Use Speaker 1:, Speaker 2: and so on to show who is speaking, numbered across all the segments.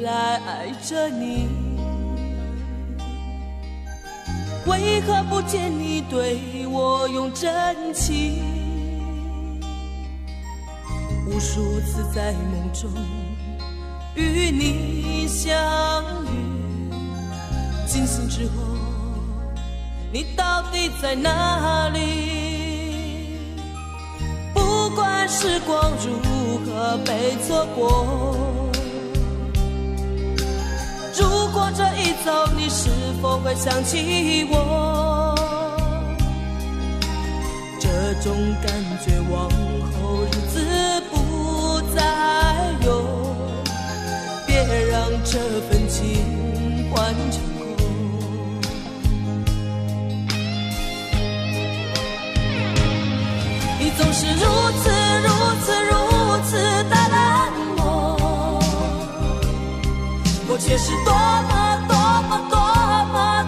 Speaker 1: 来爱着你，为何不见你对我用真情？无数次在梦中与你相遇，惊醒之后你到底在哪里？不管时光如何被错过，如果这一走你是否会想起我？这种感觉往后日子不再有，别让这份情换成空。你总是如此的冷漠，我却是多么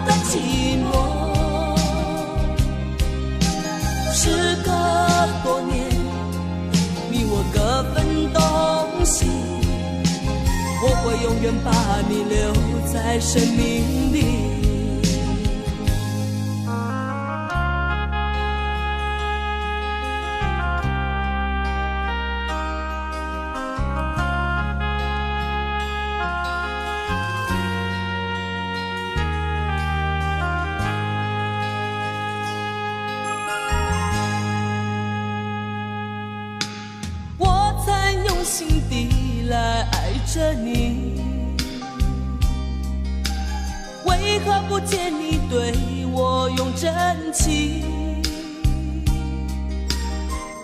Speaker 1: 的寂寞。时隔多年，你我各分东西，我会永远把你留在生命里。心底来爱着你，为何不见你对我用真情？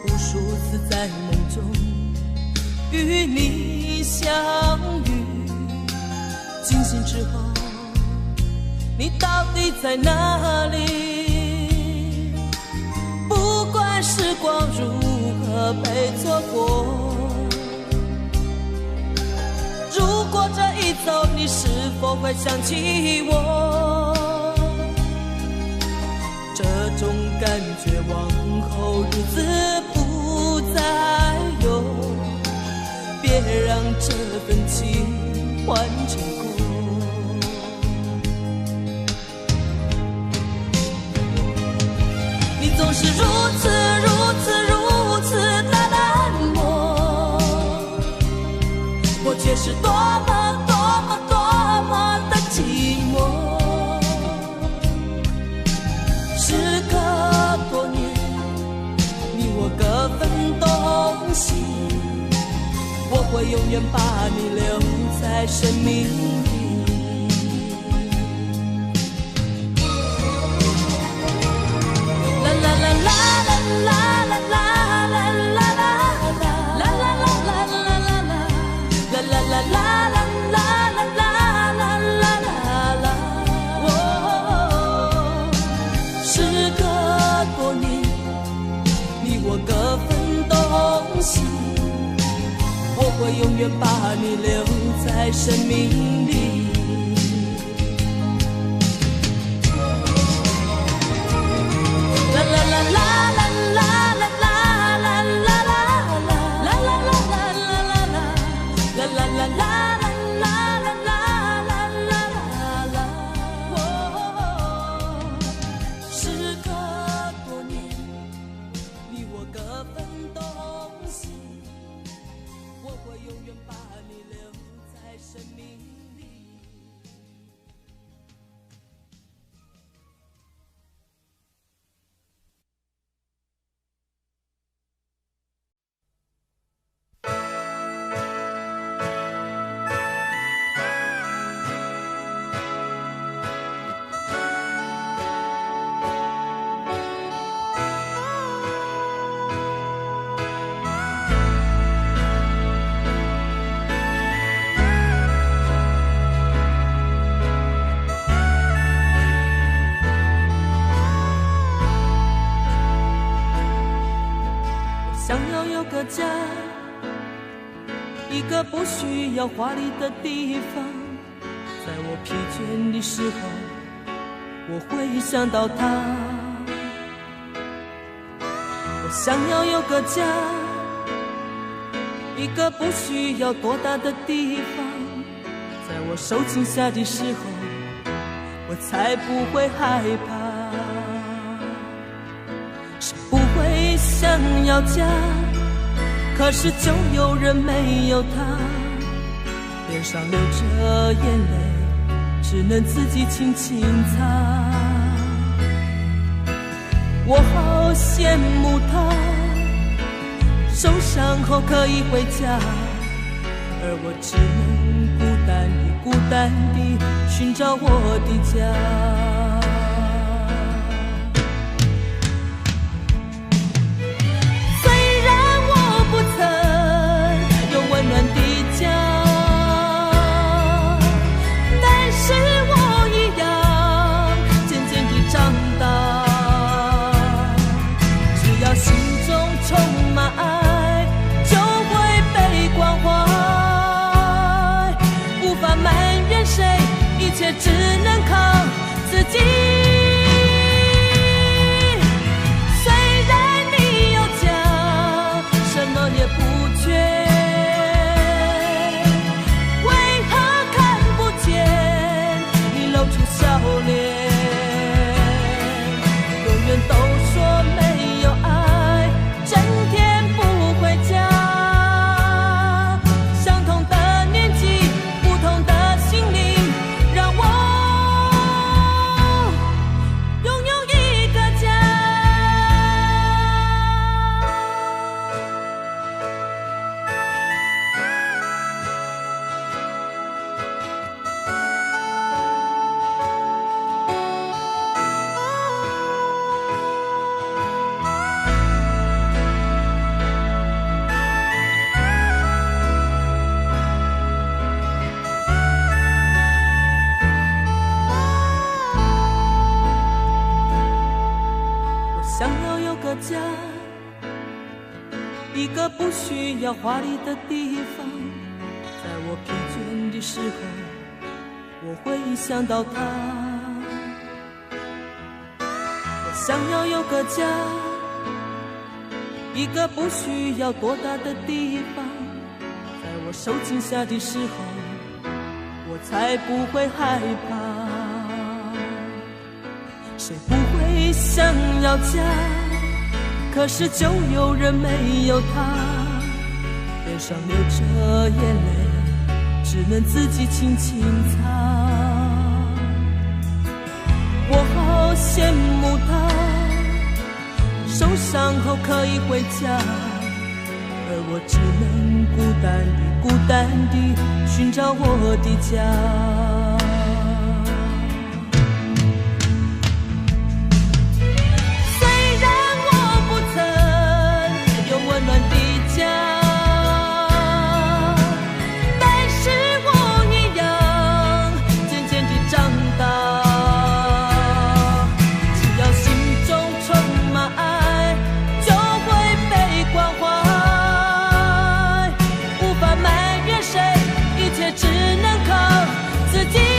Speaker 1: 无数次在梦中与你相遇，惊醒之后你到底在哪里？不管时光如何被错过，如果这一走你是否会想起我？这种感觉往后日子不再有，别让这份情换成空。你总是如此的冷漠，我却是多么的寂寞。时隔多年，你我各分东西，我会永远把你留在生命里。啦啦啦啦啦啦啦啦。我会永远把你留在生命里。啦啦啦啦啦啦啦啦啦啦啦啦啦啦啦啦啦啦啦。家，一个不需要华丽的地方，在我疲倦的时候，我会想到他。我想要有个家，一个不需要多大的地方，我受惊吓的时候，我才不会害怕。谁不会想要家，可是就有人没有他，脸上流着眼泪，只能自己轻轻擦。我好羡慕他，受伤后可以回家，而我只能孤单地寻找我的家。虽然我不曾有温暖的家，但是我一样渐渐地长大。只要心中充满爱，就会被关怀，无法埋怨谁，一切只能靠自己。虽然你有家，什么也不缺，为何看不见你露出笑脸？永远都说没有爱，整天不回家。相同的年纪，不同的心灵，让我拥有一个家。想要有个家，一个不需要华丽的地方，在我疲倦的时候，我会想到他。我想要有个家，一个不需要多大的地方，在我受惊吓的时候，我才不会害怕。谁不会想要家，可是就有人没有他，脸上流着眼泪，只能自己轻轻擦。我好羡慕他，受伤后可以回家，而我只能孤单地寻找我的家。只能靠自己。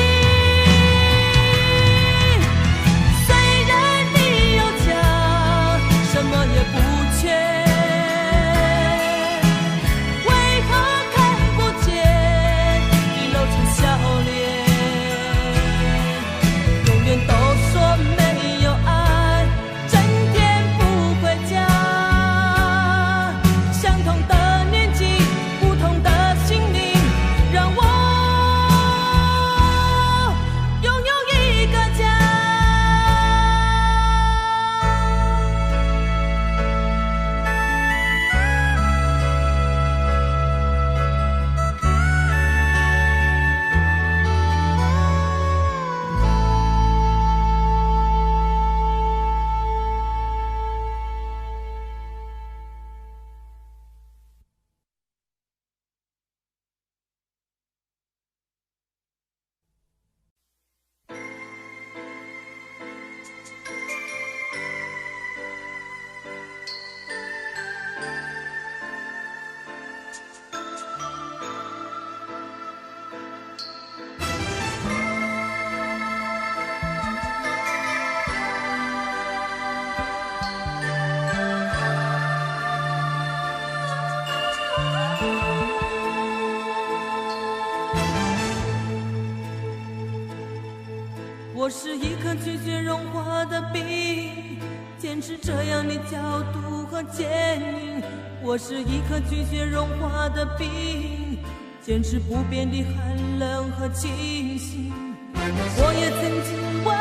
Speaker 1: 是一颗拒绝融化的冰，坚持这样的角度和坚硬。我是一颗拒绝融化的冰，坚持不变的寒冷和清醒。我也曾经温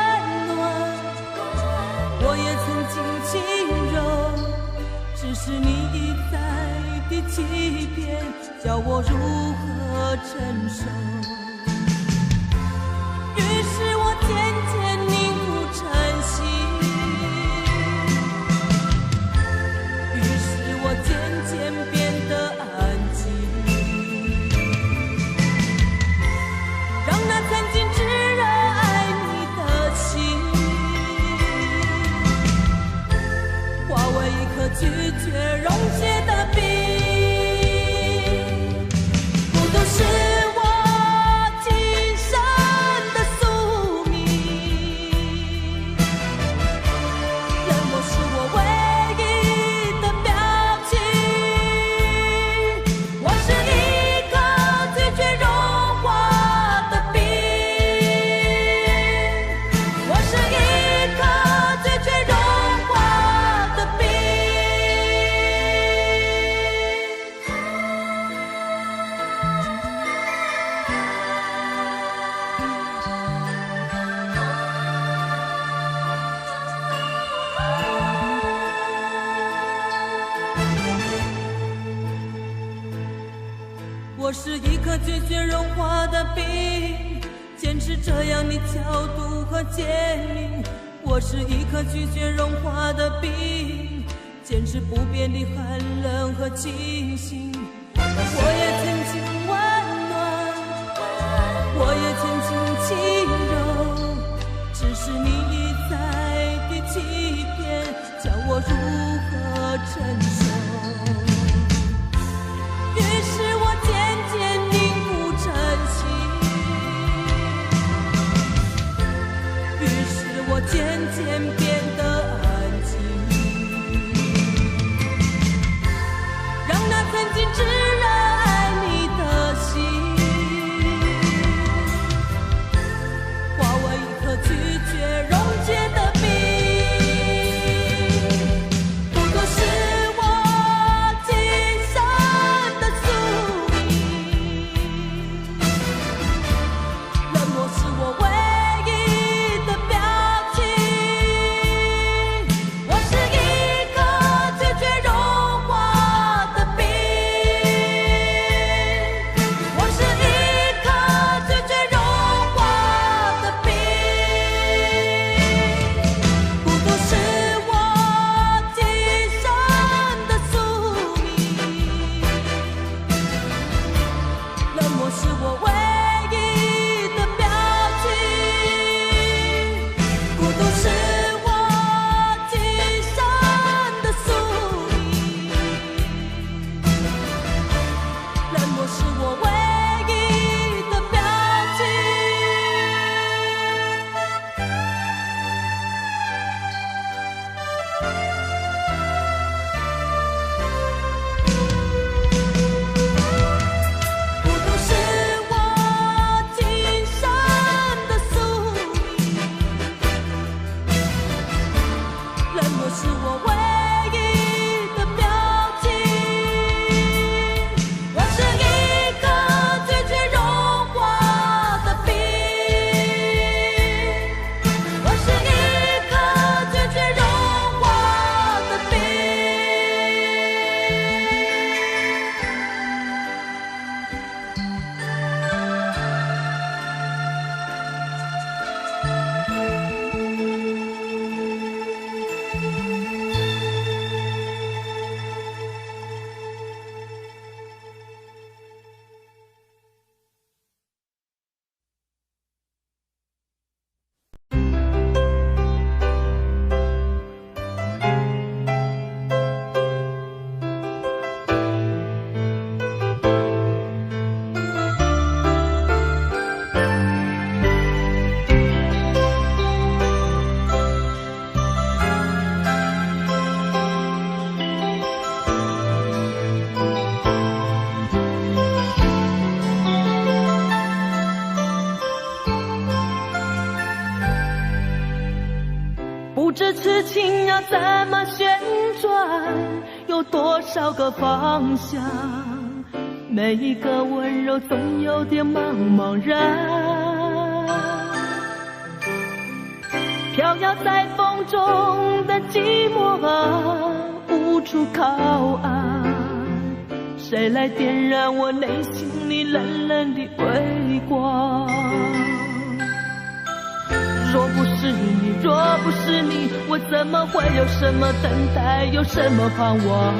Speaker 1: 暖，我也曾经轻柔，只是你一再的欺骗，叫我如何承受？于是我渐渐凝固成心，于是我渐渐变得安静，让那曾经炙热爱你的心化为一颗拒绝溶解的冰。孤独是我是一颗拒绝融化的冰，坚持这样的角度和坚定。我是一颗拒绝融化的冰，坚持不变的寒冷和清醒。我也曾经温暖，我也曾经轻柔，只是你一再的欺骗，叫我如何承受？于是我渐渐凝固成心，于是我渐渐变得安静，让那曾经炙热爱你的心化为一颗拒绝溶解的冰。不过是我今生的宿命，冷漠是我唯一的表情。我是一颗拒绝融化的冰，我是一颗拒绝融化的冰。孤独是我今生的宿命，冷漠是我唯一的表情。孤独是我今生的宿命，冷漠是我唯一的表情。孤独是我今生的宿命，冷漠是我唯一的表情。我是一颗怎么旋转？有多少个方向？每一个温柔总有点茫茫然。飘摇在风中的寂寞啊，无处靠岸。谁来点燃我内心里冷冷的微光？若不是你，若不是你，我怎么会有什么等待，有什么盼望？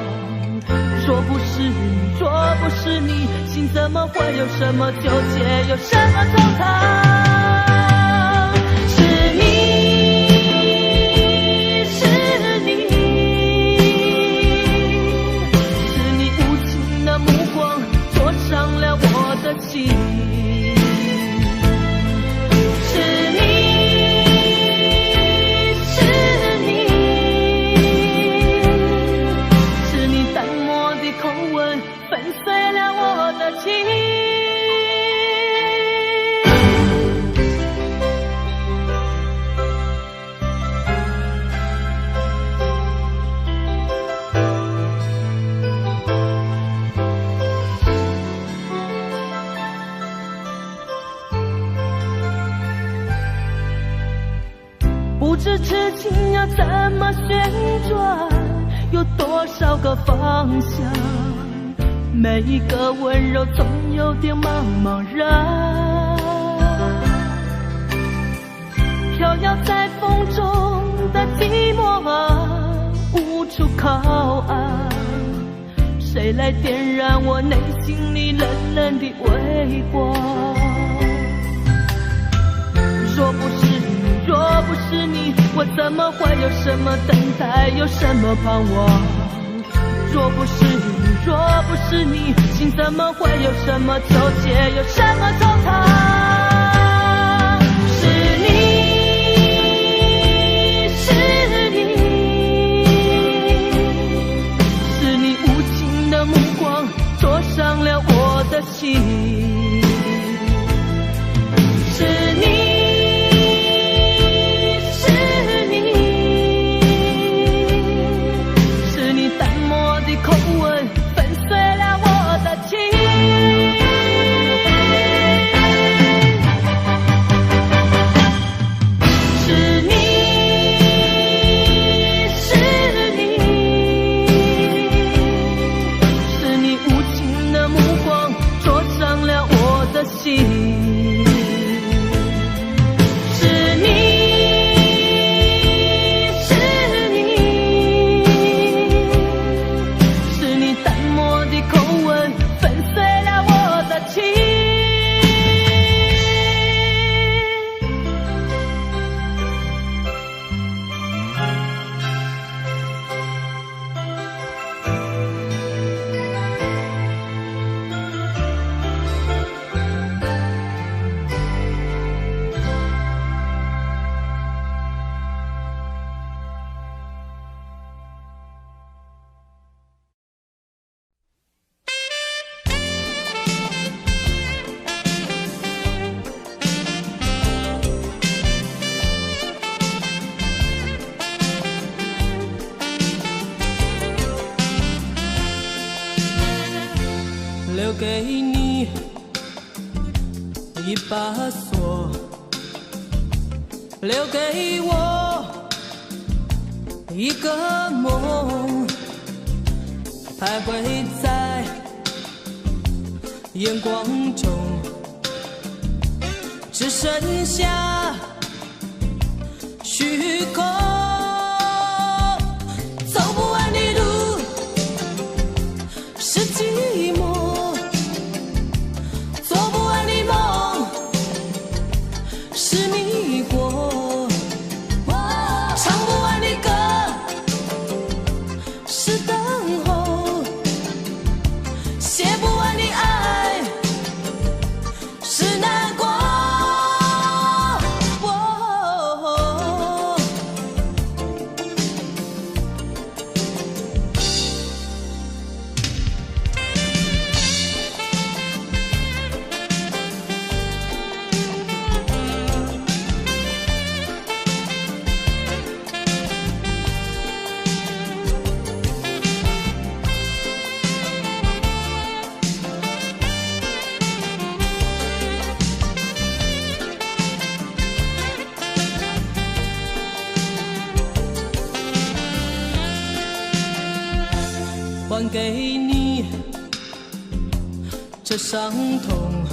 Speaker 1: 若不是你，若不是你，心怎么会有什么纠结，有什么惆怅？是你，是你，是你无情的目光灼伤了我的心。不知痴情要怎么旋转，有多少个方向？每一个温柔总有点茫茫然。飘摇在风中的寂寞啊，无处靠岸。谁来点燃我内心里冷冷的微光？若不是你，若不是你，我怎么会有什么等待，有什么盼望？若不是你，若不是你，心怎么会有什么纠结，有什么惆怅？是你，是你，是你无情的目光灼伤了我的心。是你，口吻粉碎了我的情。是你，是你，是你无情的目光灼伤了我的心。留给你一把锁，留给我一个梦，徘徊在眼光中，只剩下虚空。走不完的路是寂寞，是迷惑，唱不完的歌是等候，写不完的爱是难过。这伤痛，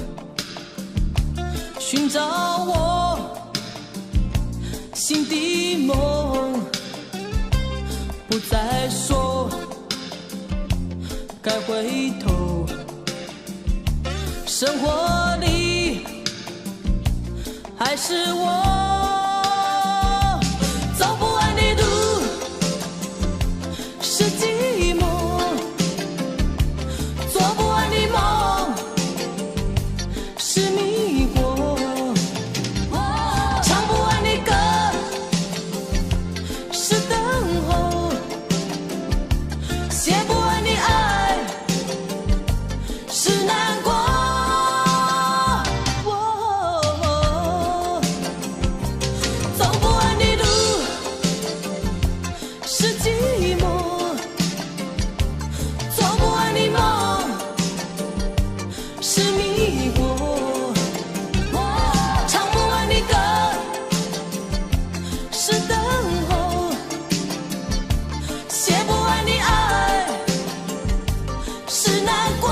Speaker 1: 寻找我心的梦，不再说该回头，生活里还是我走不完的路，是寂寞，做不完的梦，是迷惑，唱不完的歌，是等候，写不完的爱，是难过。走不完的路，是寂寞，做不完的梦，是迷惑，唱不完的歌，是等候，写不完的爱，是难过。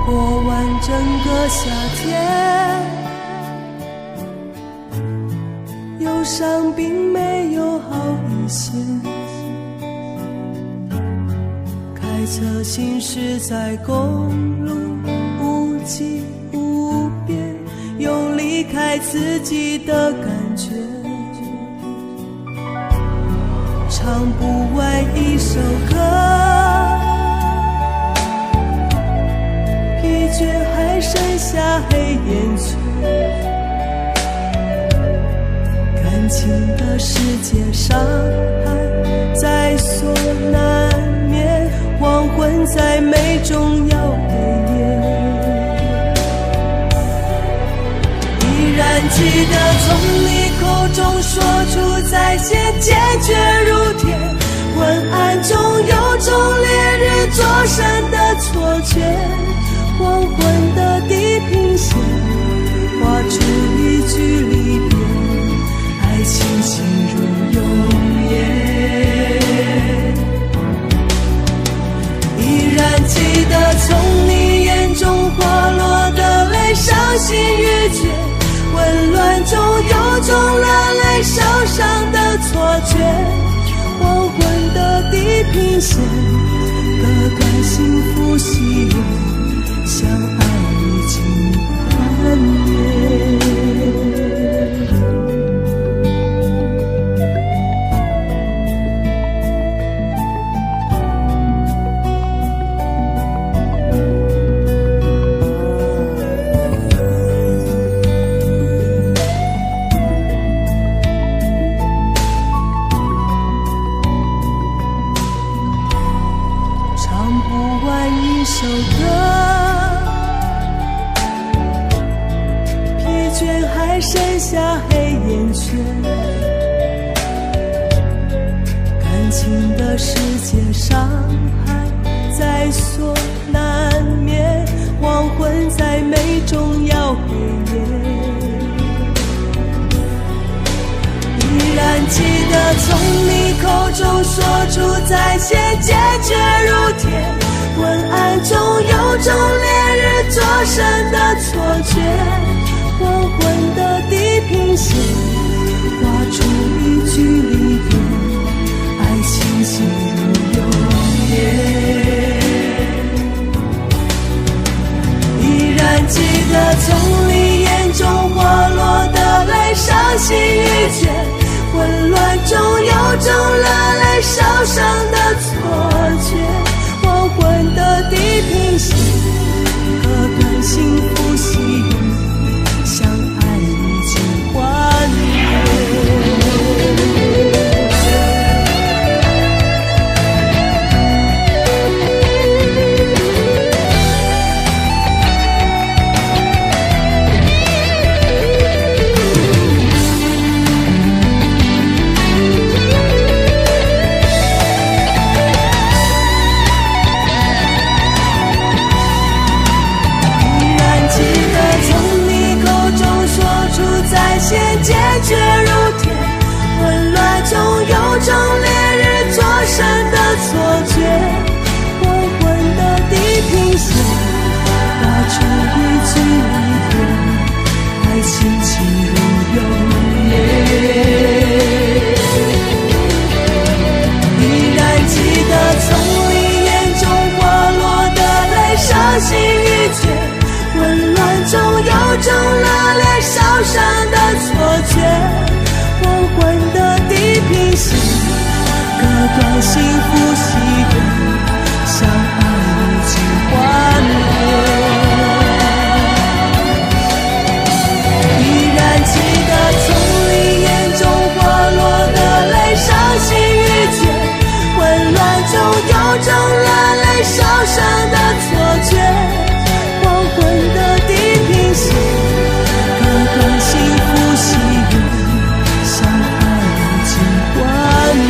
Speaker 2: 过完整个夏天，忧伤并没有好一些，开车行驶在公路，无际无边，有离开自己的感觉，唱不完一首歌，疲倦还剩下黑眼圈，感情的世界伤害在所难免，黄昏在眉中要黑夜，依然记得从你口中说出再见，坚决如铁，昏暗中有种烈日灼身的错觉，黄昏的地平线画出一句离别，爱情进入永夜，依然记得从你眼中滑落的泪，伤心欲绝，混乱中有种热泪烧伤的错觉，黄昏的地平线割断幸福喜悦，相爱已经幻灭。唱不完一首歌，疲倦还剩下黑眼圈，感情的世界伤害在所难免，黄昏在眉中要黑夜，依然记得从你口中说出再见，坚决如铁，昏暗中有种烈日灼身的错觉，黄昏的地平线画出一句离别，爱情进入永夜。依然记得从你眼中滑落的泪，伤心欲绝，混乱中有种热泪烧伤的错觉，黄昏的地平线，割断幸福喜悦，相爱已经幻灭。坚决如铁，混乱中有种烈日灼身的错觉，黄昏的地平线画出一句离别，爱情进入永夜。依然记得从你眼中滑落的泪，伤心欲绝，混乱中有种热烈烧伤的错觉，黄昏的地平线，割断幸福喜悦，相爱已经幻灭。依然记得从你眼中滑落的泪，伤心欲绝，混乱中有种热泪烧伤的错觉，黄昏的地平线，割断幸福喜悦，相爱已经幻灭。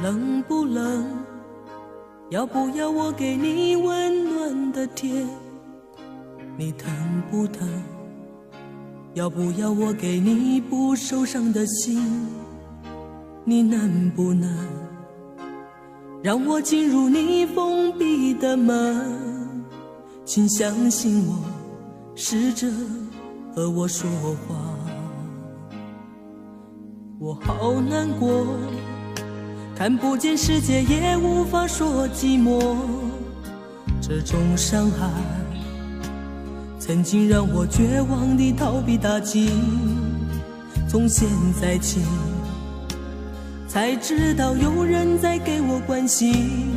Speaker 2: 冷不冷？要不要我给你温暖的贴？你疼不疼？要不要我给你不受伤的心？你能不能让我进入你封闭的门？请相信我，试着和我说话。我好难过，看不见世界，也无法说寂寞。这种伤害曾经让我绝望地逃避打击，从现在起才知道有人在给我关心，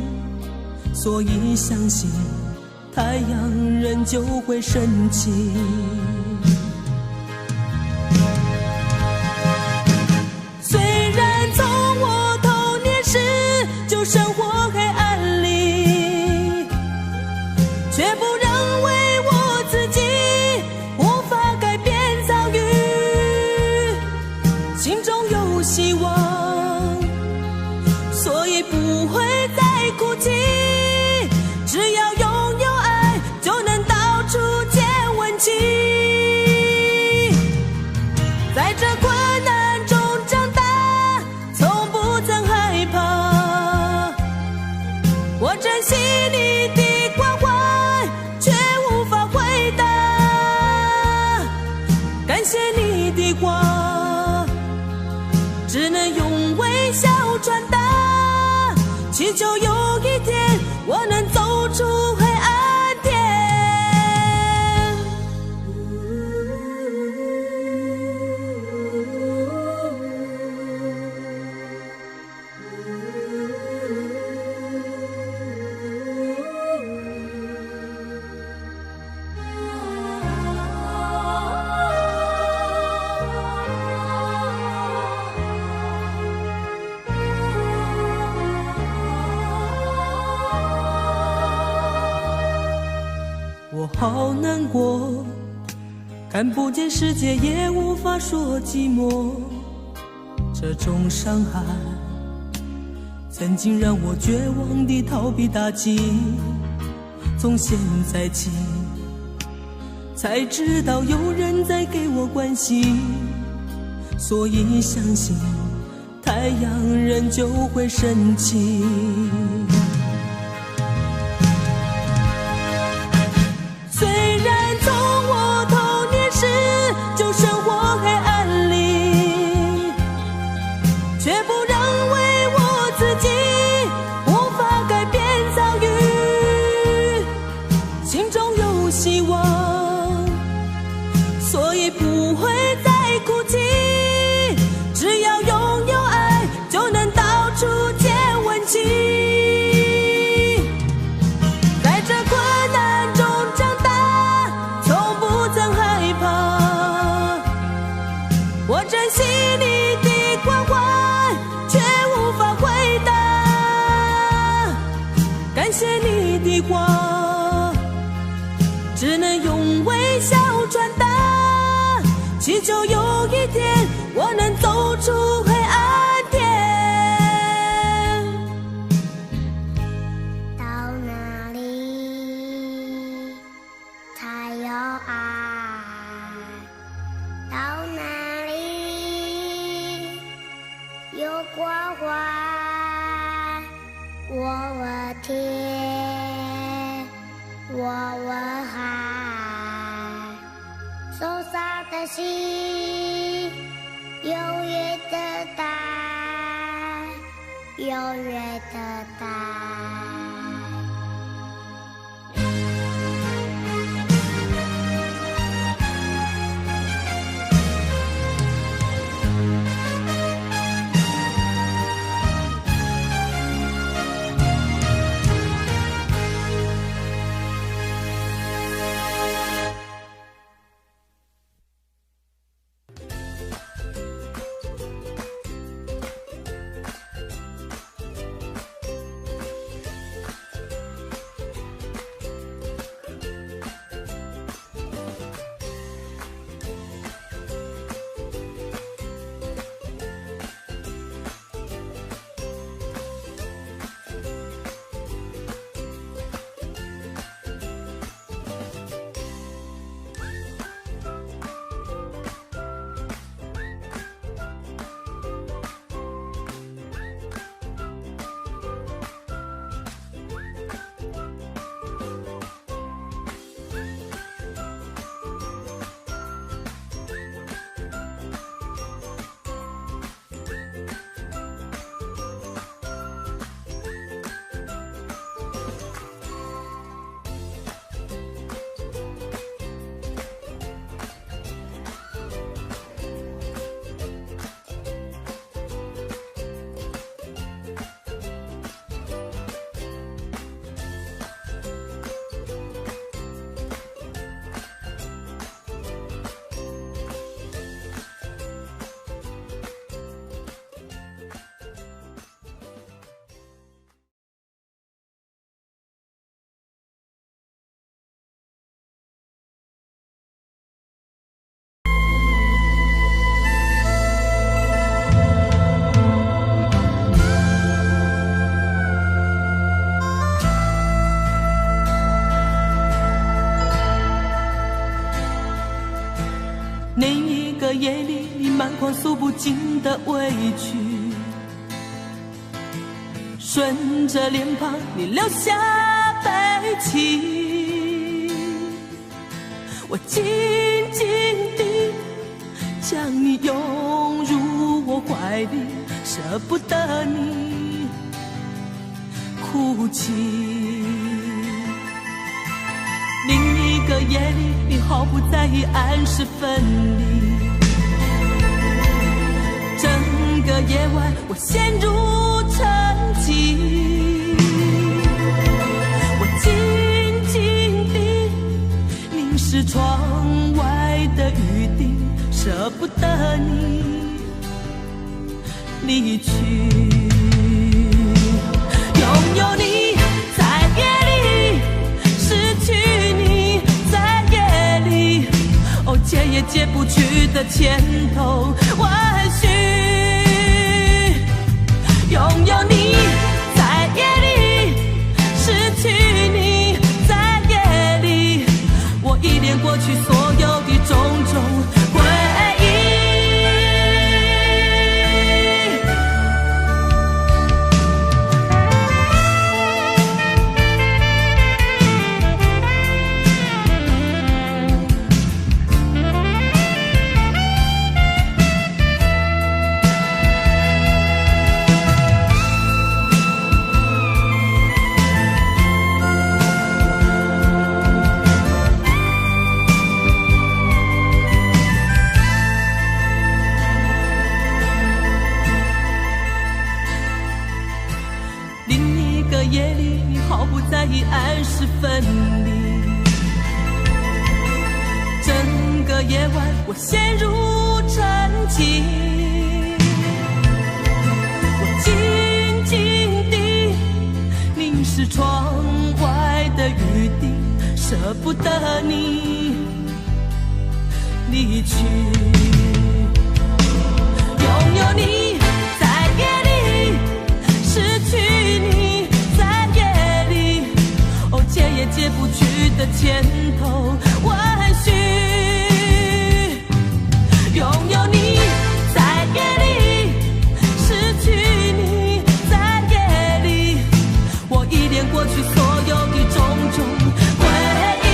Speaker 2: 所以相信太阳仍旧会升起。虽然从我童年时就生活黑暗里，却不认为我自己无法改变遭遇，心中有希望，所以不会再哭泣。只要拥有爱，就
Speaker 1: 感谢你的话，只能用微笑传达，祈求有一天我能走出黑暗天。我好难过，看不见世界也无法说寂寞，这种伤害曾经让我绝望地逃避打击，从现在起才知道有人在给我关心，所以相信太阳仍旧会升起。虽然从我童年时就生活黑暗里，却不认为我自己无法改变遭遇，心中有希望，所以不会再哭泣，只要拥有爱就能到处见温情。在这困难中长大，从不曾害怕，我珍惜你的关怀，却无法回答。感谢你的话，只能用微笑传达，祈求有一天我能走出黑暗天。
Speaker 3: 到哪里才有爱？到哪里有关怀？我问天，我问海，受伤的心永远等待，永远等待。
Speaker 1: 那一个夜里，你满眶诉不尽的委屈，顺着脸庞你流下悲泣，我静静地里，舍不得你哭泣。另一个夜里，你毫不在意按时分离。整个夜晚，我陷入沉寂。我静静地凝视窗外的雨滴，舍不得你离去。拥有你在夜里，失去你在夜里，哦，解也解不去的千头万绪。拥有你在夜里，失去你在夜里，我依恋过去所有的种种回忆。夜里，你毫不在意按时分离。整个夜晚，我陷入沉寂。我静静地凝视窗外的雨滴，舍不得你离去。拥有你在夜里，失去你解也解不去的千头万绪。拥有你在夜里，失去你在夜里，我依恋过去所有的种种回忆。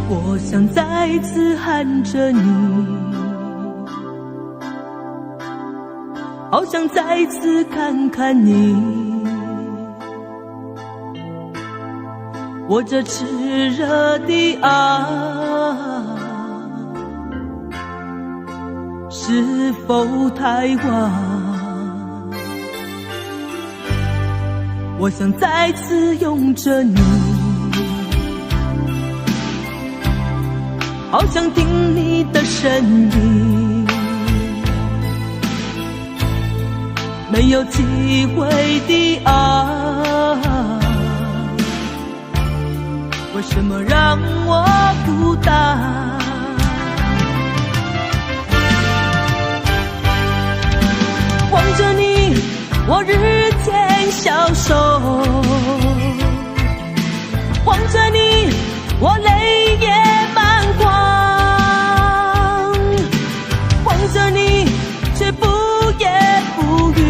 Speaker 1: 我想再次喊着你，好想再次看看你，我这炽热的爱是否太晚？我想再次拥着你，好想听你的声音，没有机会的爱，为什么让我孤单？望着你，我日渐消瘦，望着你，我泪也满眶，望着你，却不言不语，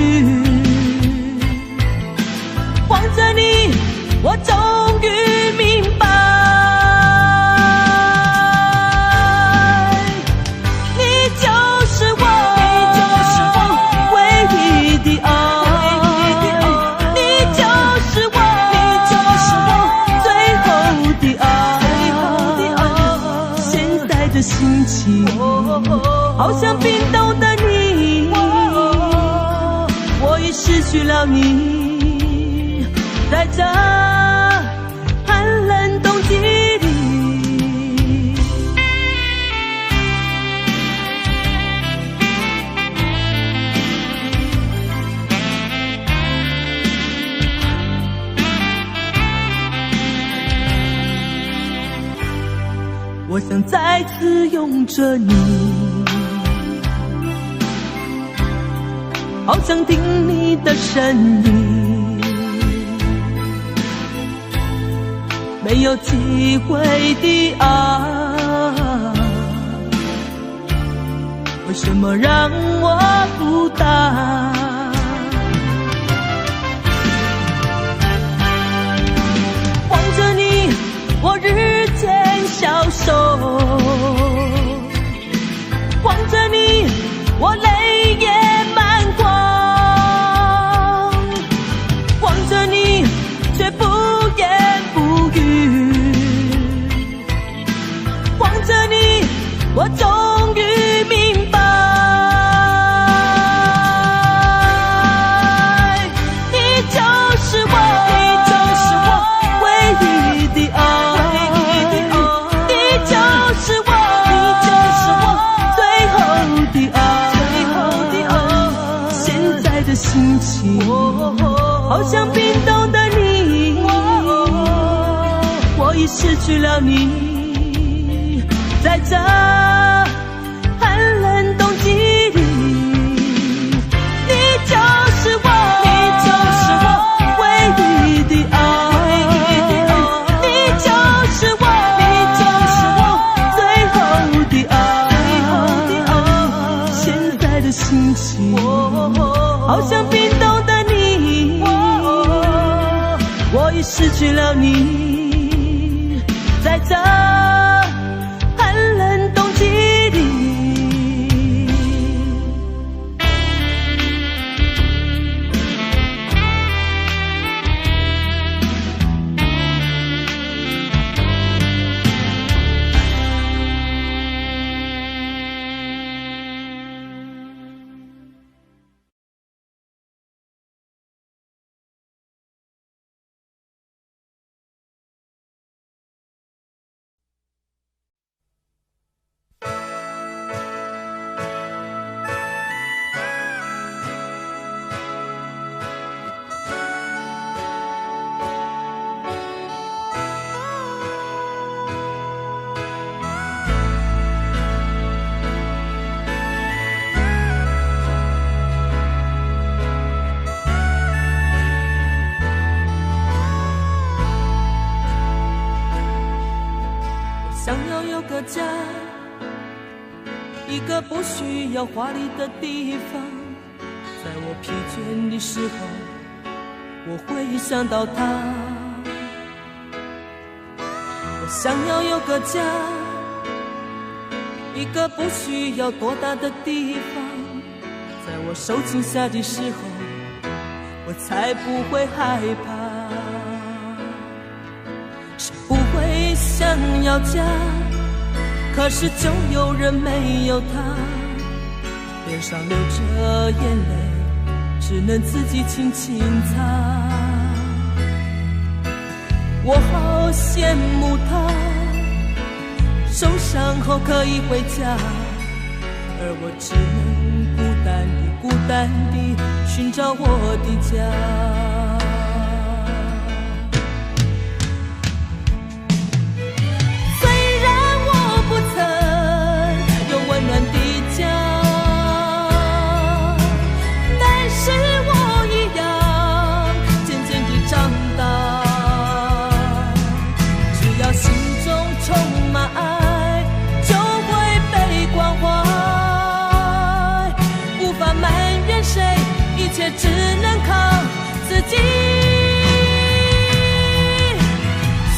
Speaker 1: 望着你，我终于明白，你就是我唯一的爱，你就是我最后好像冰冻的你，我已失去了你，在这寒冷冬季里。我想再次拥着你，好想听你的声音，没有机会的爱，为什么让我孤单？望着你，我日渐消瘦，望着你，我泪也满眶，望着你，却不言不语，望着你，我终于明白，你就是我，你就是我唯一的爱。心情好像冰冻的你，我已失去了你，在这寒冷冬季里，你就是我，你就是我唯一的爱，你就是我，你就是我最后的爱，现在的心情好像冰冻的你，我已失去了你，在这寒冷冬季里。想要有个家，一个不需要华丽的地方，在我疲倦的时候，我会想到他。我想要有个家，一个不需要多大的地方，在我受惊吓的时候，我才不会害怕。不会想要家，可是就有人没有他，脸上流着眼泪，只能自己轻轻擦。我好羡慕他，受伤后可以回家，而我只能孤单地寻找我的家。只能靠自己。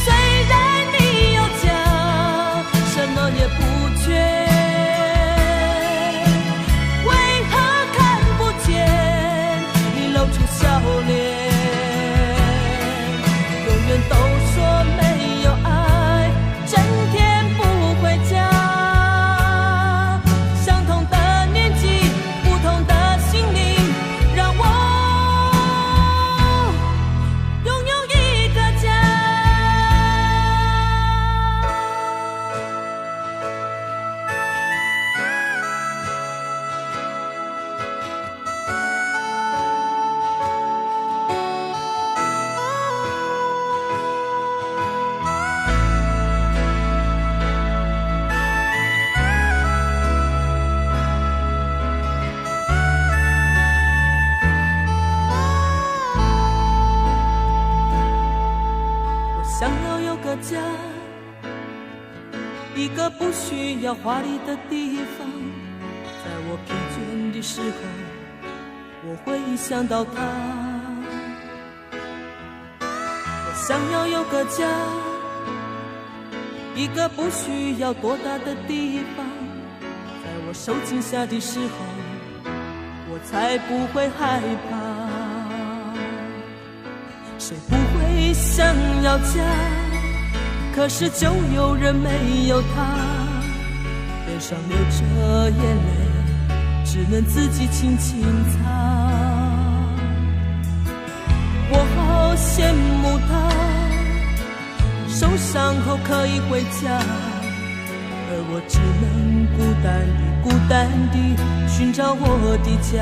Speaker 1: 虽然你有家，什么也不缺，为何看不见你露出笑脸？永远都说没有爱，整天不回家，想要有个家，一个不需要华丽的地方，在我疲倦的时候，我会想到他。我想要有个家，一个不需要多大的地方，在我受惊吓的时候，我才不会害怕。谁不会想要家？可是就有人没有他，脸上流着眼泪，只能自己轻轻擦。我好羡慕他，受伤后可以回家，而我只能孤单地寻找我的家。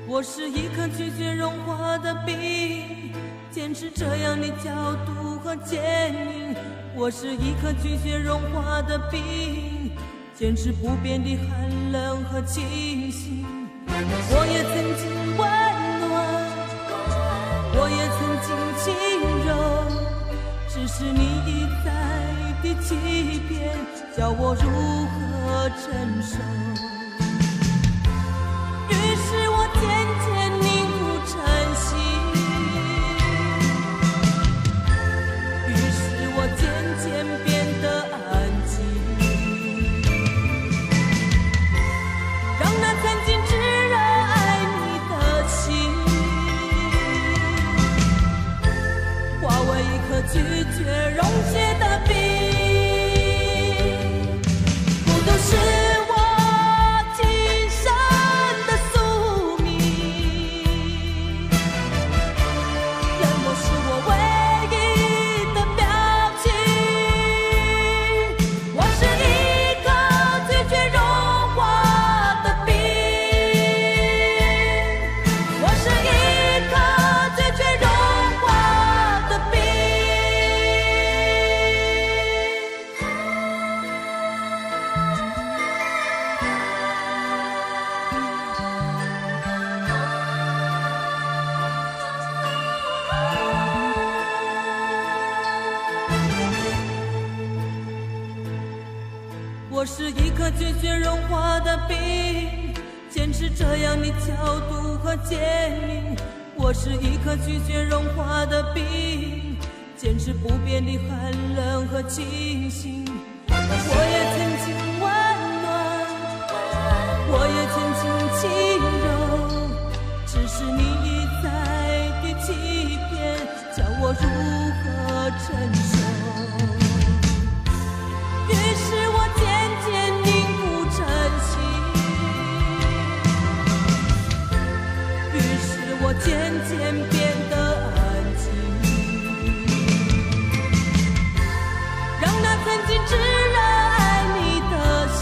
Speaker 1: 我是一颗拒绝融化的冰，坚持这样的角度和坚硬。我是一颗拒绝融化的冰，坚持不变的寒冷和清醒。我也曾经温暖，我也曾经轻柔，只是你一再的欺骗，叫我如何承受。于是我渐渐凝固成心，于是我渐渐变得安静，让那曾经炙热爱你的心，化为一颗拒绝溶解的冰。孤独是我是一颗拒绝融化的冰，坚持这样的角度和坚硬。我是一颗拒绝融化的冰，坚持不变的寒冷和清醒。我也曾经温暖，我也曾经轻柔，只是你一再的欺骗，叫我我渐渐变得安静，让那曾经炙热爱你的心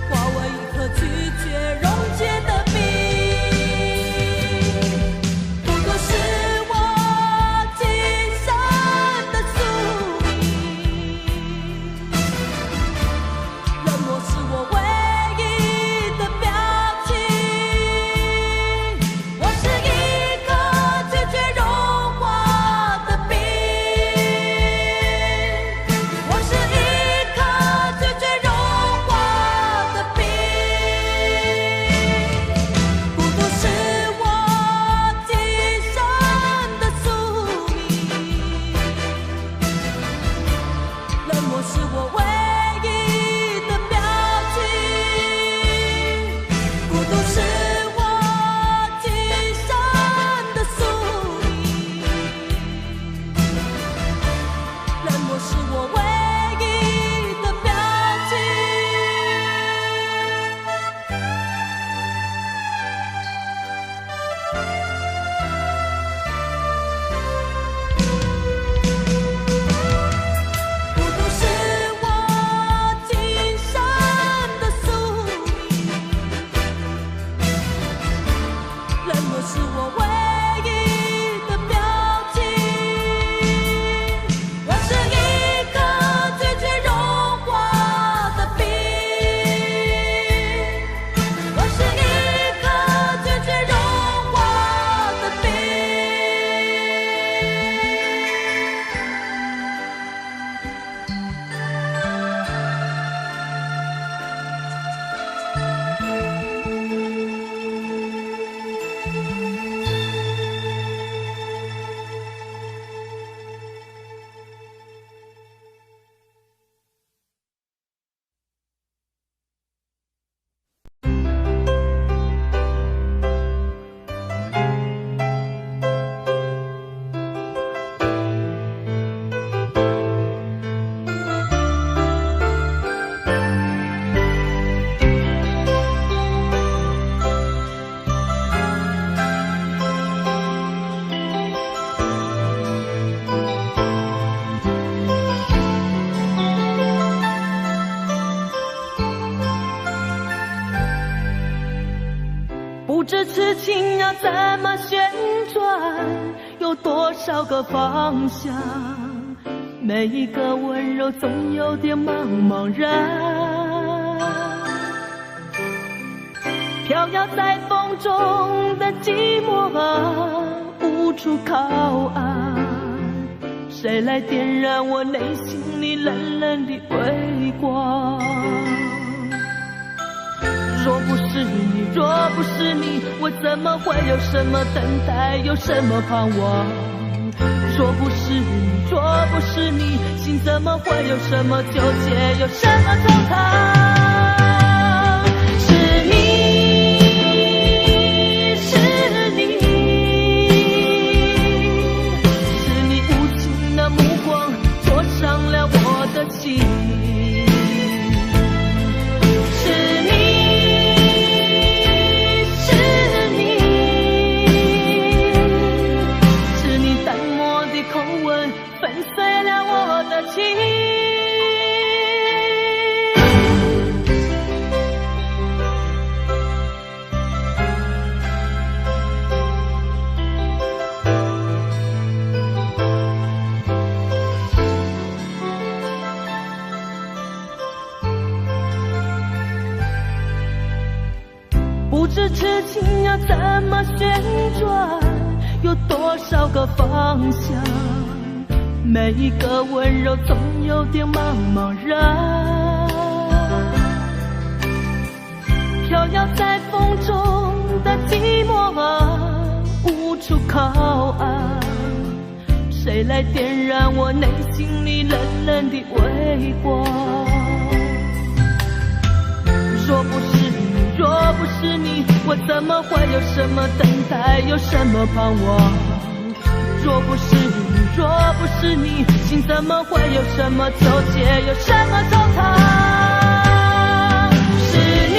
Speaker 1: 化为一颗拒绝溶解的冰。不过是我今生的宿命，冷漠是我唯一的表情。我是一颗拒绝融化的冰，我是一颗拒绝融化的冰。孤独是我今生的宿命，冷漠是我唯一的表情。孤独是我今生的宿命，冷漠是我唯一的表情。孤独是我今生的宿命，冷漠是我唯一的表情。我是一颗拒绝融化的冰，我是一颗拒绝融化的冰。不知痴情要怎么旋转，有多少个方向，每一个温柔总有点茫茫然。飘摇在风中的寂寞啊，无处靠岸，谁来点燃我内心里冷冷的微光？若不是你，若不是你，我怎么会有什么等待，有什么盼望？若不是你，若不是你，心怎么会有什么纠结，有什么惆怅？是你，是你，是你无情的目光灼伤了我的心。不知痴情要怎么旋转，有多少个方向，每一个温柔总有点茫茫然。飘摇在风中的寂寞啊，无处靠岸，谁来点燃我内心里冷冷的微光？若不是你，若不是你，我怎么会有什么等待，有什么盼望？若不是你，若不是你，心怎么会有什么纠结，有什么惆怅？是你，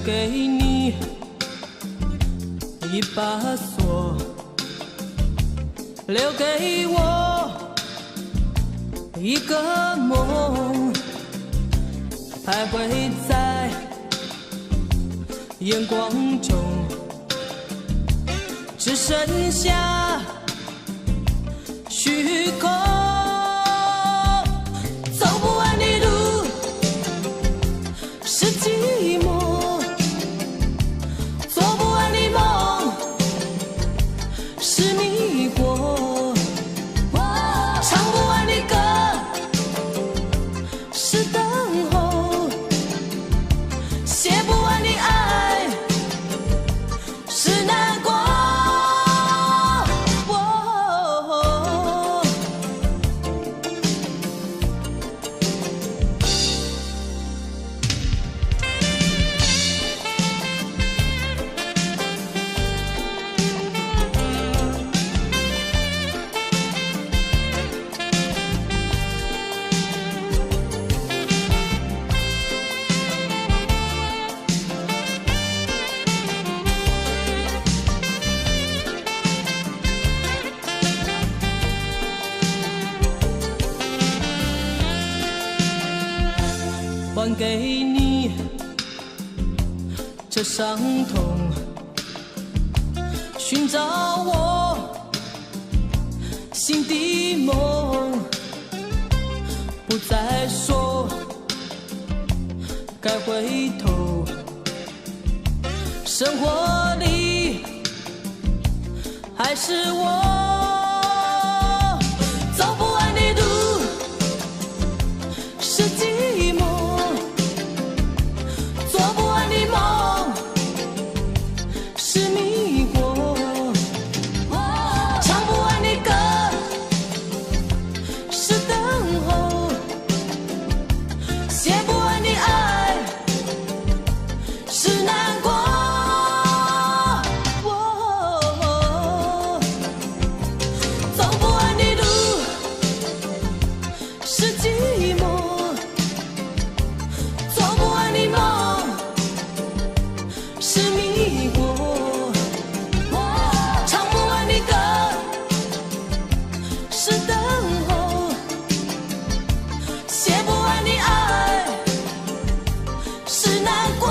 Speaker 1: 给你一把锁，留给我一个梦，徘徊在眼光中，只剩下虚空。走不完的路是寂寞，做不完的梦是迷惑，唱不完的歌是等候，写不完的爱是难过。还给你这伤痛，寻找我心的梦，不再说该回头，生活里还是我。走不完的路是寂寞，做不完的梦是迷惑，唱不完的歌是等候，写不完的爱是难过。走不完的路是寂寞，做不完的梦是迷惑，唱不完的歌是等候，写不完的爱是难过。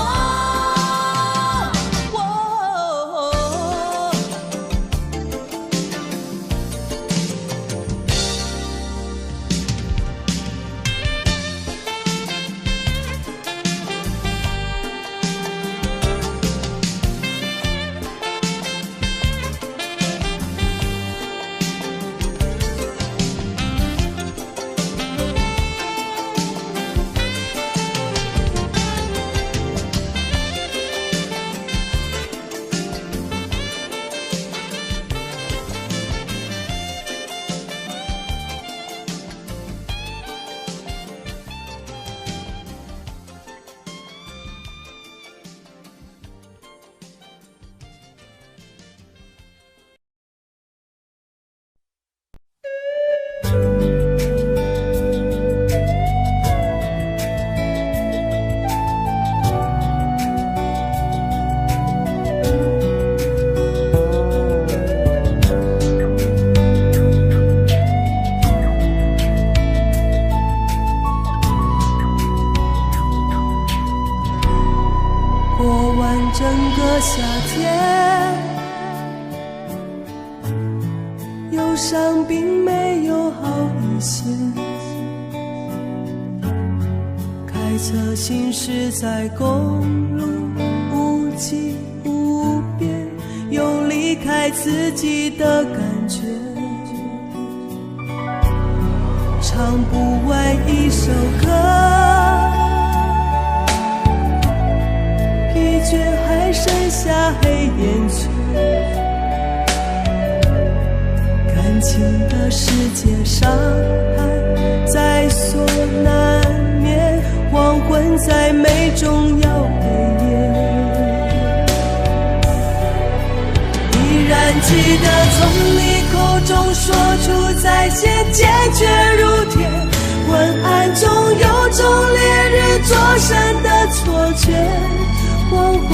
Speaker 2: 过完整个夏天，忧伤并没有好一些，开车行驶在公路，无际无边，有离开自己的感觉，唱不完一首歌，疲倦还剩下黑眼圈，感情的世界上还在所难免，黄昏在美中要黑夜，依然记得从你口中说出再见，坚决如铁，昏暗中有种烈日灼身的错觉，黄昏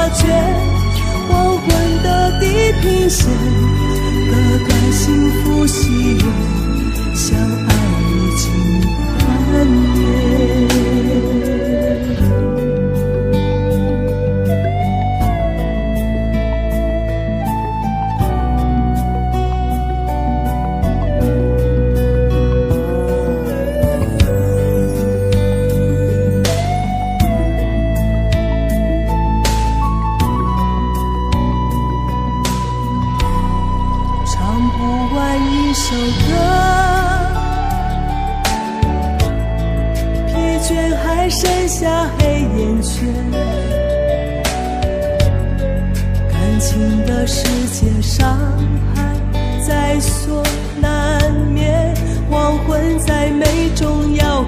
Speaker 2: 绝，黄昏的地平线，割断幸福喜悦，相爱已经幻灭。剩下黑眼圈，感情的世界伤害在所难免，黄昏在美中要黑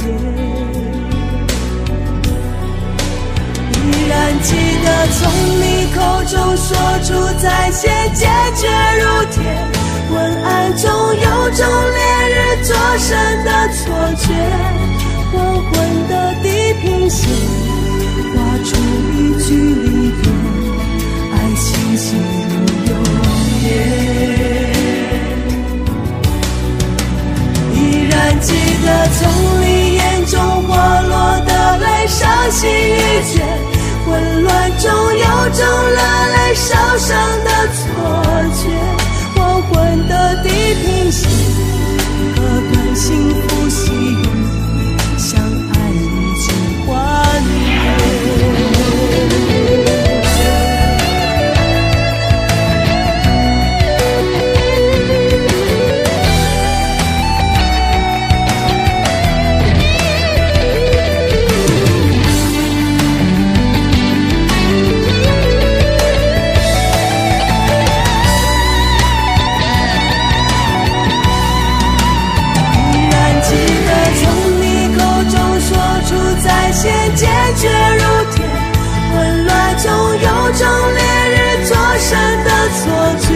Speaker 2: 夜。依然记得从你口中说出再见，坚决如铁，昏暗中有种烈日灼身的错觉。黄昏的地平线，画出一句离别，爱情进入永夜。依然记得从你眼中滑落的泪，伤心欲绝，混乱中有种热泪烧伤的错觉。黄昏的地平线，割断幸福喜悦，相爱已经幻灭。坚决如铁，混乱中有种烈日灼身的错觉。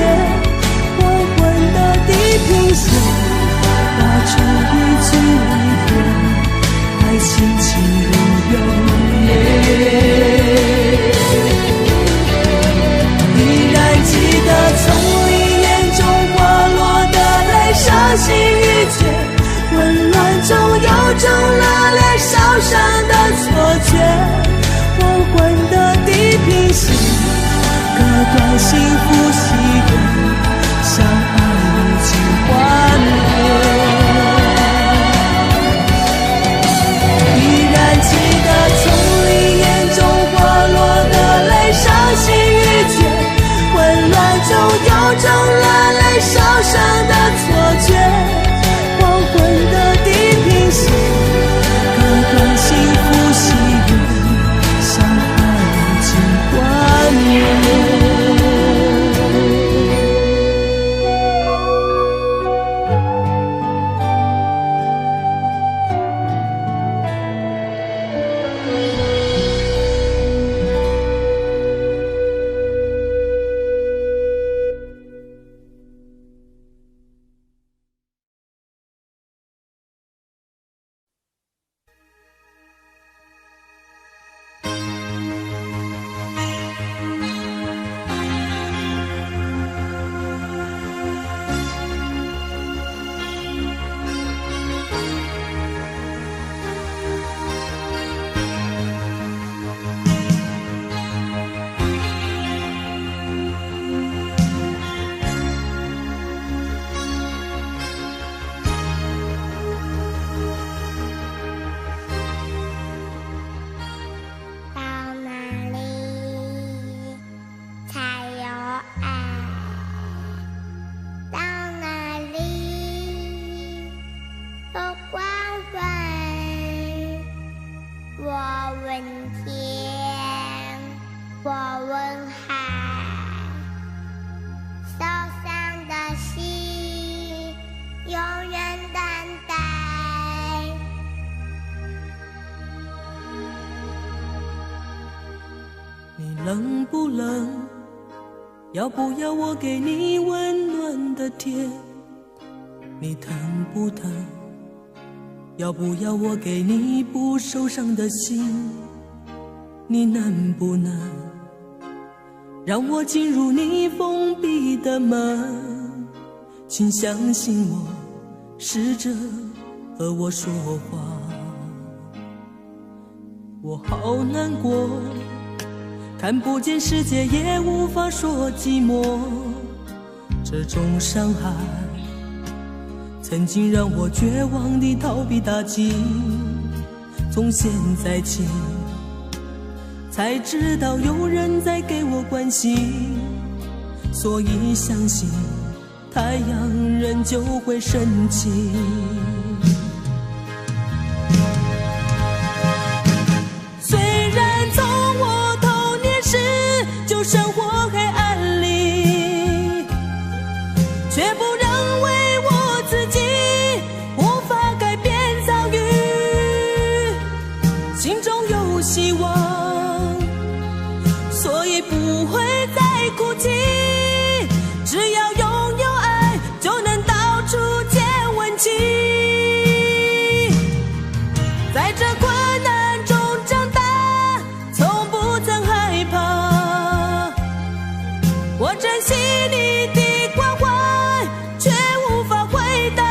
Speaker 2: 黄昏的地平线，画出一句离别，爱情进入永夜。依然记得从你眼中滑落的泪，伤心欲绝，混乱中有种热烈烧伤的错觉。黄昏的地平线，割断幸福喜悦，相爱已经幻灭。依然记得从你眼中滑落的泪，伤心欲绝，混乱中有种热泪烧伤的错觉。黄昏的地平线，割断幸福喜悦，相爱已经幻灭。冷不冷？要不要我给你温暖的贴？你疼不疼？要不要我给你不受伤的心？你难不难？
Speaker 1: 让我进入你封闭的门，请相信我，试着和我说话。我好难过，看不见世界，也无法说寂寞。这种伤害曾经让我绝望地逃避打击，从现在起才知道有人在给我关心，所以相信太阳仍旧会升起。虽然从我童年时就生活黑暗里，却不认为我自己无法改变遭遇，心中有希望，所以不会再哭泣，只要拥有爱就能到处见温情。在这困难中长大，从不曾害怕，我珍惜你的关怀，却无法回答。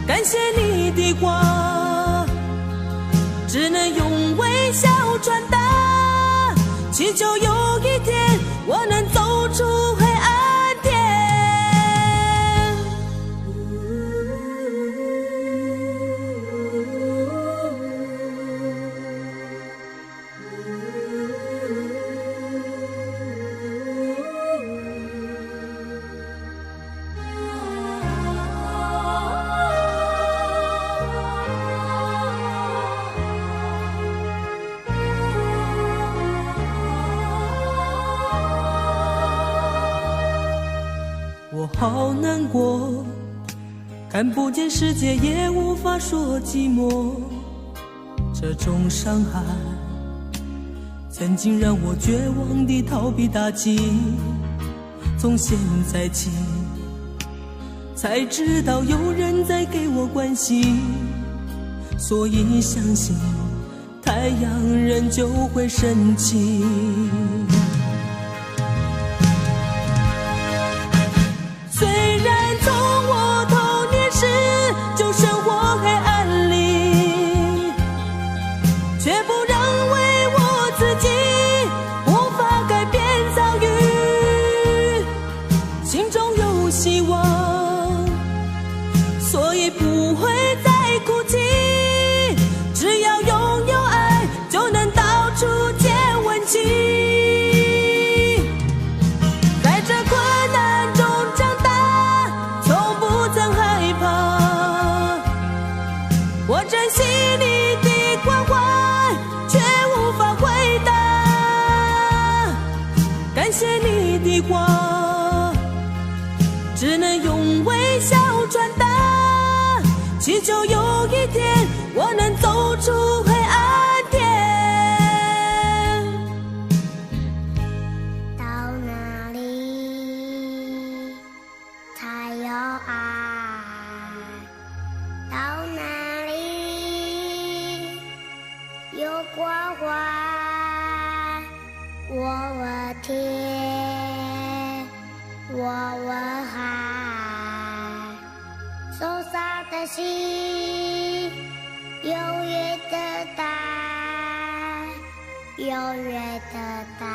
Speaker 1: 感谢你的话，只能用微笑传达，祈求有一天我能走出黑暗点。我好难过，看不见世界，也无法说寂寞。这种伤害曾经让我绝望地逃避打击，从现在起才知道有人在给我关心，所以相信太阳仍旧会升起。虽然从我童年时就生活黑暗里，却不认为我自己无法改变遭遇，心中有希望，所以不会再哭泣，只要拥有爱就能到处见温情。在这困难中长大，从不曾害怕，我珍惜你的关怀，却无法回答。感谢你的话，只能用微笑传达，祈求有一天我能走出黑暗点。
Speaker 3: 到哪里才有爱？到哪里有关怀？我问天，我问海，受伤的心永远等待，永远等待。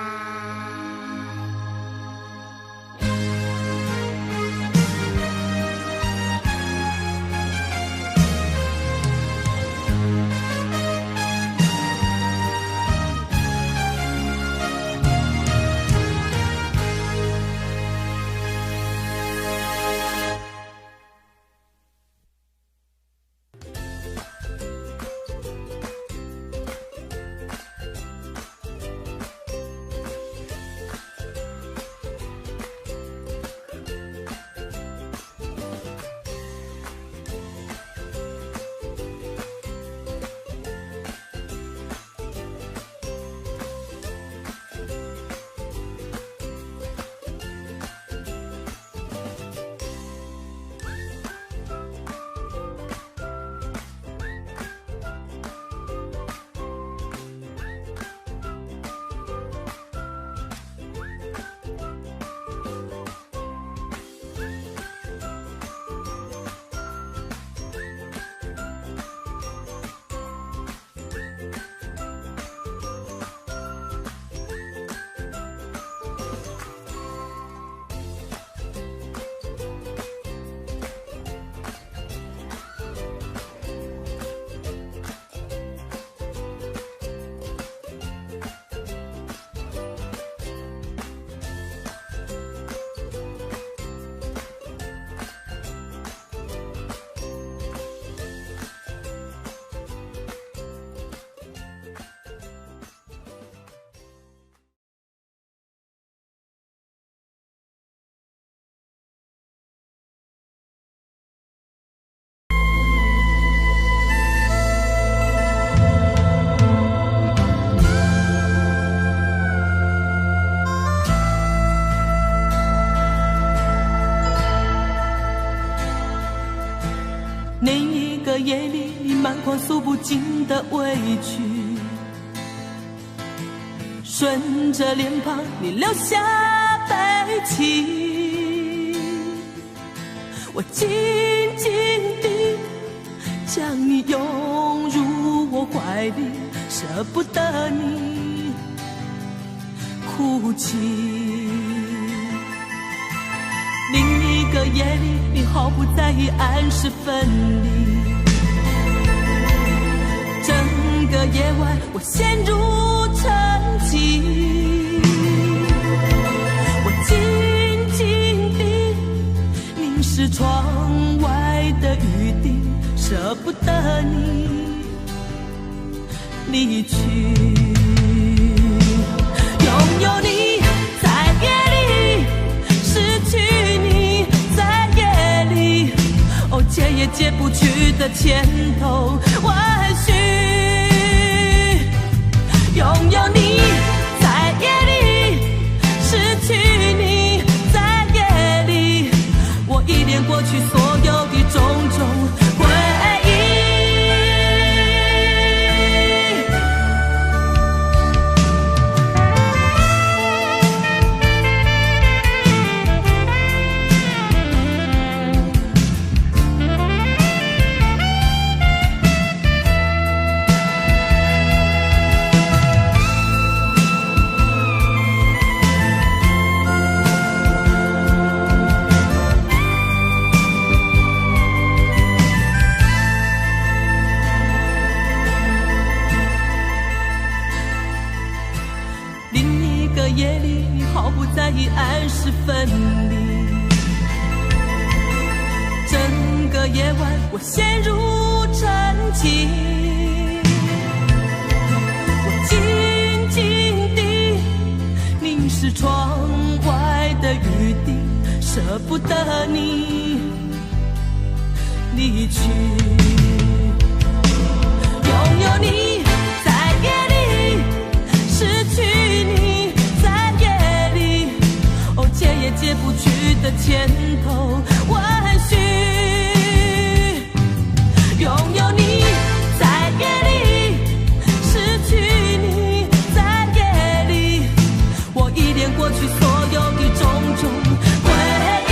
Speaker 1: 夜里，你满腔诉不尽的委屈，顺着脸庞你流下悲泣，我紧紧地将你拥入我怀里，舍不得你哭泣。另一个夜里，你毫不在意按时分离，整个夜晚我陷入沉寂，我紧紧地凝视窗外的雨滴，舍不得你离去。拥有你在夜里，失去你在夜里，哦，解也解不去的千头万绪。拥有你在夜里，失去你在夜里，我依恋过去所有的种种回忆。夜里，你毫不在意按时分离，整个夜晚我陷入沉寂，我紧紧地凝视窗外的雨滴，舍不得你离去。拥有你在夜里，失去你解也解不去的千头万绪。拥有你在夜里，失去你在夜里，我依恋过去所有的种种回忆。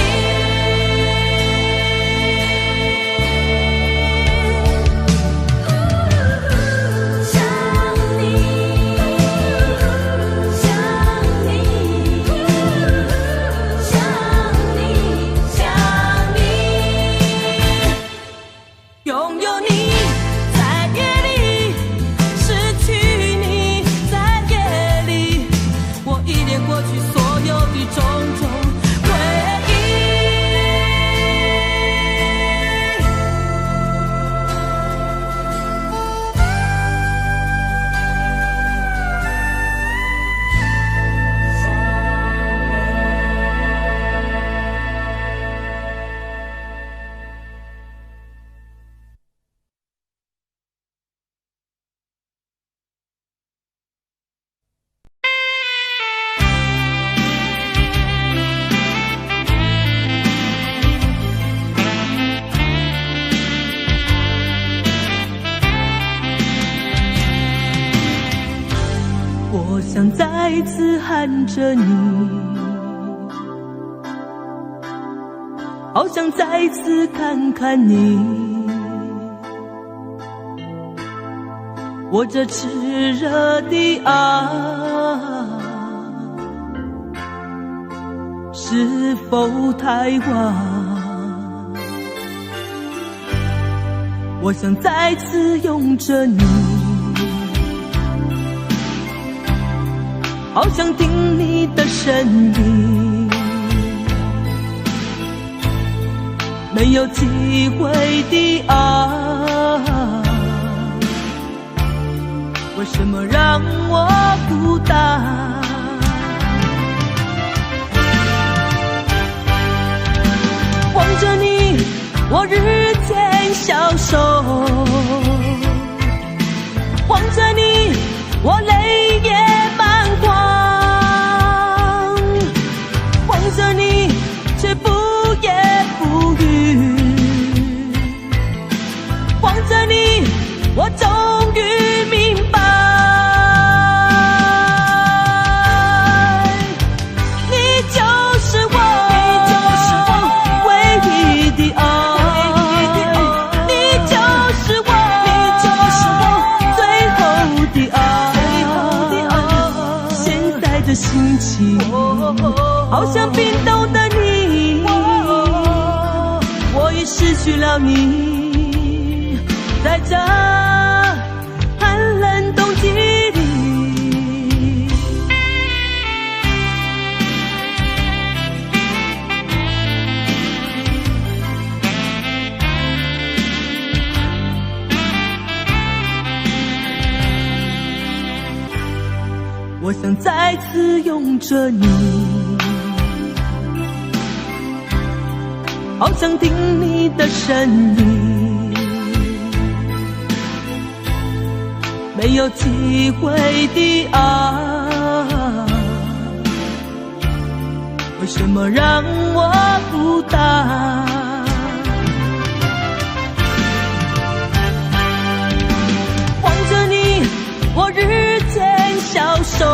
Speaker 1: 我想再次喊着你，好想再次看看你，我这炽热的爱是否太晚？我想再次拥着你，好想听你的声音，没有机会的爱，为什么让我孤单？望着你，我日渐消瘦，望着你，我泪也满眶，望着你却不言不语，望着的心情，好像冰冻的你，我已失去了你，在这寒冷冬季里。我想再次拥着你，好想听你的声音，没有机会的爱，为什么让我孤单？望着你，我日渐消瘦，